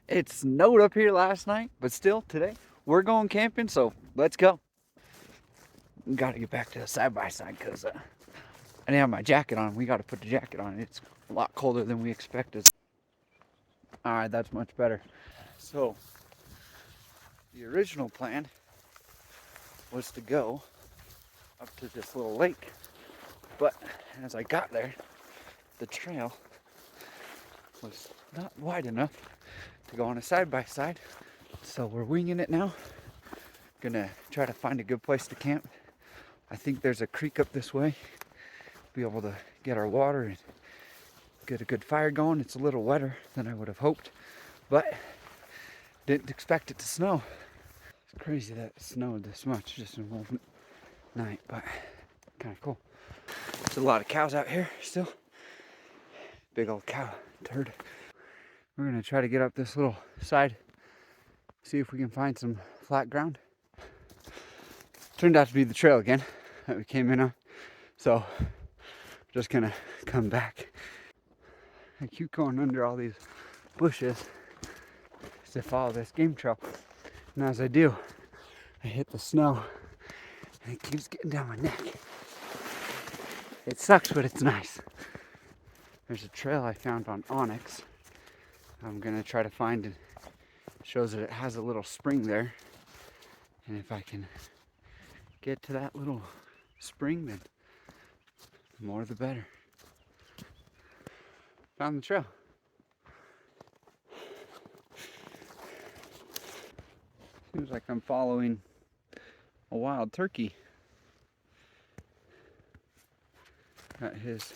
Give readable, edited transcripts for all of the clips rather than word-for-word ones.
It snowed up here last night, but still today we're going camping, so let's go. Got to get back to the side-by-side because I didn't have my jacket on. We got to put the jacket on. It's a lot colder than we expected. All right, that's much better. So the original plan was to go up to this little lake, but as I got there, the trail was not wide enough to go on a side-by-side. So we're winging it now. Gonna try to find a good place to camp. I think there's a creek up this way. Be able to get our water and get a good fire going. It's a little wetter than I would have hoped, but didn't expect it to snow. It's crazy that it snowed this much just in one night, but kind of cool. There's a lot of cows out here still. Big old cow turd. We're gonna try to get up this little side, see if we can find some flat ground. Turned out to be the trail again that we came in on, so just gonna come back. I keep going under all these bushes to follow this game trail, and as I do, I hit the snow and it keeps getting down my neck. It sucks, but it's nice. There's a trail I found on Onyx. I'm gonna try to find, and it shows that it has a little spring there, and if I can get to that little spring, then the more the better. Found the trail. Seems like I'm following a wild turkey. Got his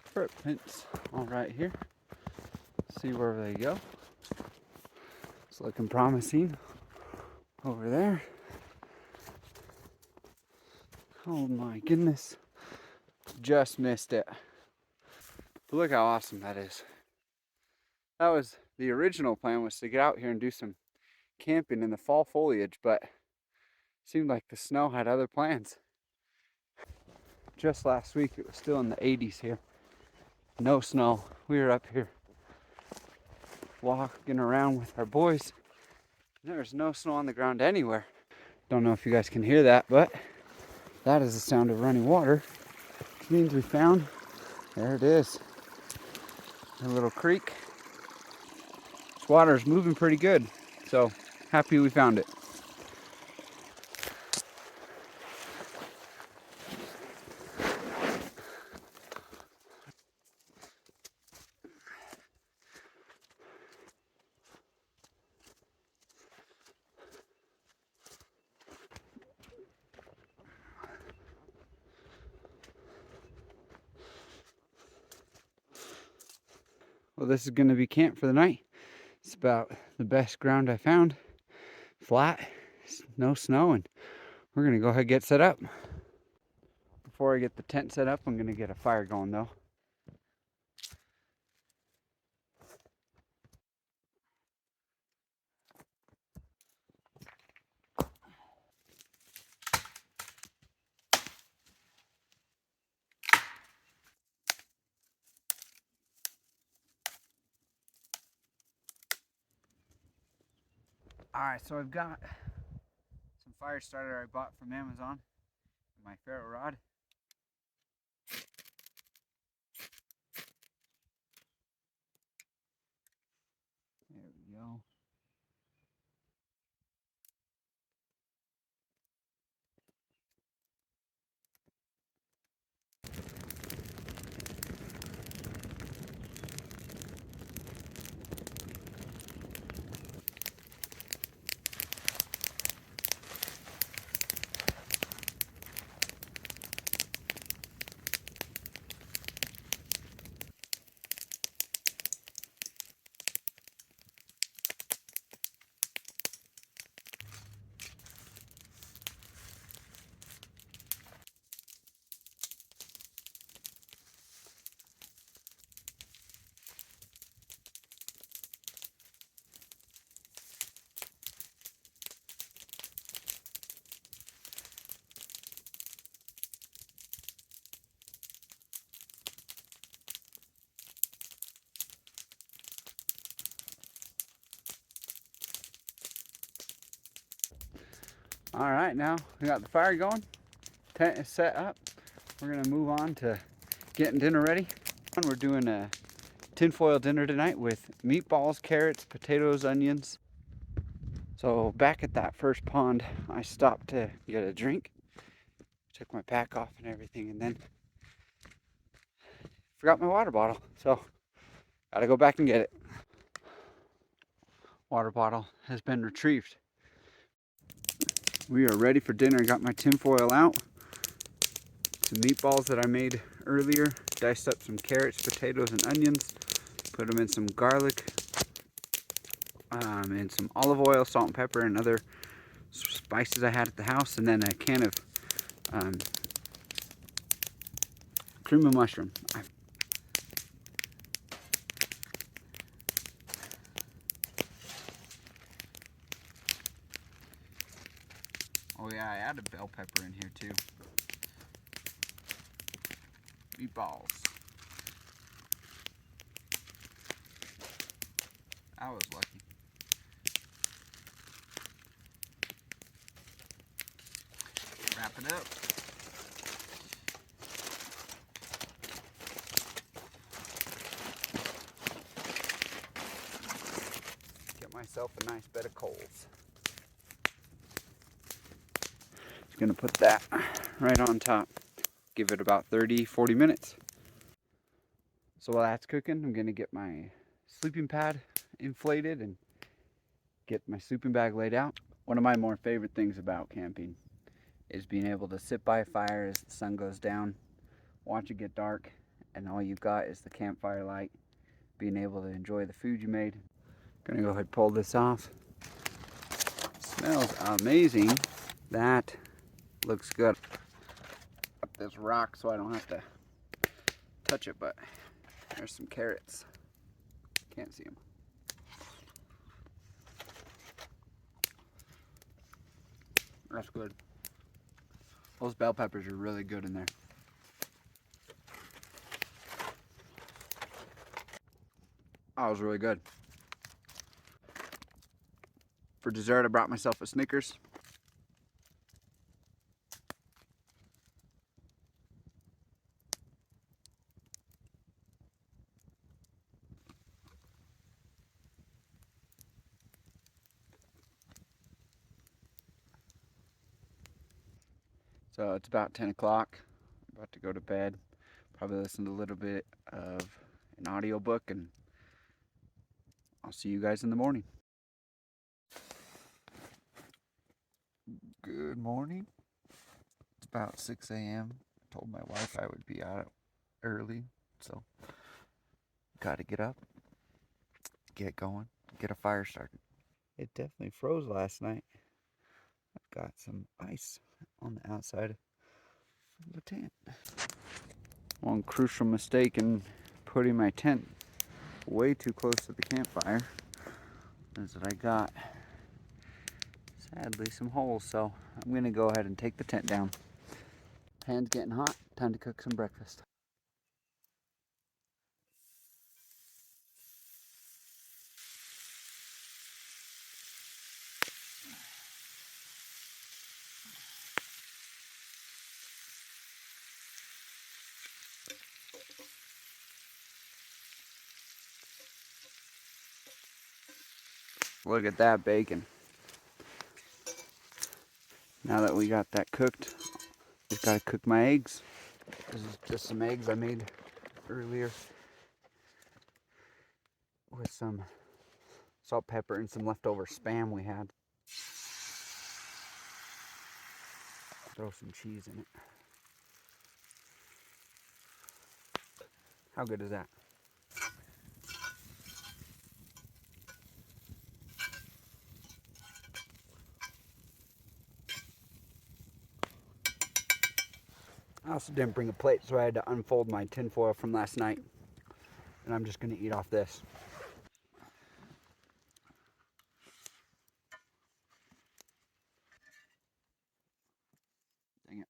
footprints all right here. See where they go. It's looking promising over there. Oh my goodness. Just missed it. But look how awesome that is. That was the original plan, was to get out here and do some camping in the fall foliage, but it seemed like the snow had other plans. Just last week it was still in the 80s here. No snow. We were up here walking around with our boys. There's no snow on the ground anywhere. Don't know if you guys can hear that, but that is the sound of running water. Which means we found, there it is, a little creek. This water is moving pretty good, so happy we found it. Well, this is going to be camp for the night. It's about the best ground I found. Flat, no snow, and we're going to go ahead and get set up. Before I get the tent set up, I'm going to get a fire going though. Alright, so I've got some fire starter I bought from Amazon, my ferro rod. There we go. All right, now we got the fire going. Tent is set up. We're gonna move on to getting dinner ready. We're doing a tinfoil dinner tonight with meatballs, carrots, potatoes, onions. So back at that first pond, I stopped to get a drink. Took my pack off and everything, and then forgot my water bottle. So gotta go back and get it. Water bottle has been retrieved. We are ready for dinner. I got my tinfoil out. Some meatballs that I made earlier. Diced up some carrots, potatoes, and onions. Put them in some garlic and some olive oil, salt and pepper, and other spices I had at the house. And then a can of cream of mushroom. Oh yeah, I added bell pepper in here too. Meatballs. I was lucky. Wrap it up. Get myself a nice bed of coals. Just gonna put that right on top. Give it about 30-40 minutes. So while that's cooking, I'm gonna get my sleeping pad inflated and get my sleeping bag laid out. One of my more favorite things about camping is being able to sit by a fire as the sun goes down, watch it get dark, and all you've got is the campfire light, being able to enjoy the food you made. Gonna go ahead and pull this off. Smells amazing. That looks good. Up this rock so I don't have to touch it, but there's some carrots. Can't see them. That's good. Those bell peppers are really good in there. That was really good. For dessert, I brought myself a Snickers. So it's about 10 o'clock. I'm about to go to bed. Probably listen to a little bit of an audiobook, and I'll see you guys in the morning. Good morning. It's about 6 a.m. I told my wife I would be out early, so got to get up, get going, get a fire started. It definitely froze last night. I've got some ice on the outside of the tent. One crucial mistake in putting my tent way too close to the campfire is that I got, sadly, some holes, so I'm gonna go ahead and take the tent down. Pan's getting hot, time to cook some breakfast. Look at that bacon. Now that we got that cooked, just gotta cook my eggs. This is just some eggs I made earlier with some salt, pepper, and some leftover Spam we had. Throw some cheese in it. How good is that? I also didn't bring a plate, so I had to unfold my tinfoil from last night. And I'm just gonna eat off this. Dang it.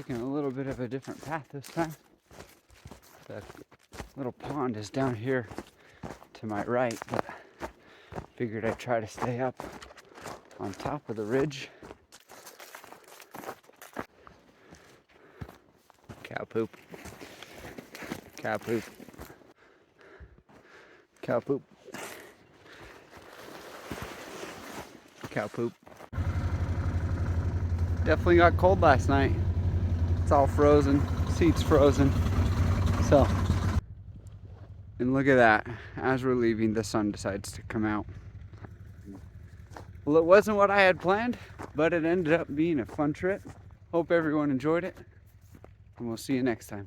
taking a little bit of a different path this time. The little pond is down here to my right, but figured I'd try to stay up on top of the ridge. Cow poop. Cow poop. Cow poop. Cow poop. Definitely got cold last night. It's all frozen. Seat's frozen. So, and look at that. As we're leaving, the sun decides to come out. Well, it wasn't what I had planned, but it ended up being a fun trip. Hope everyone enjoyed it, and we'll see you next time.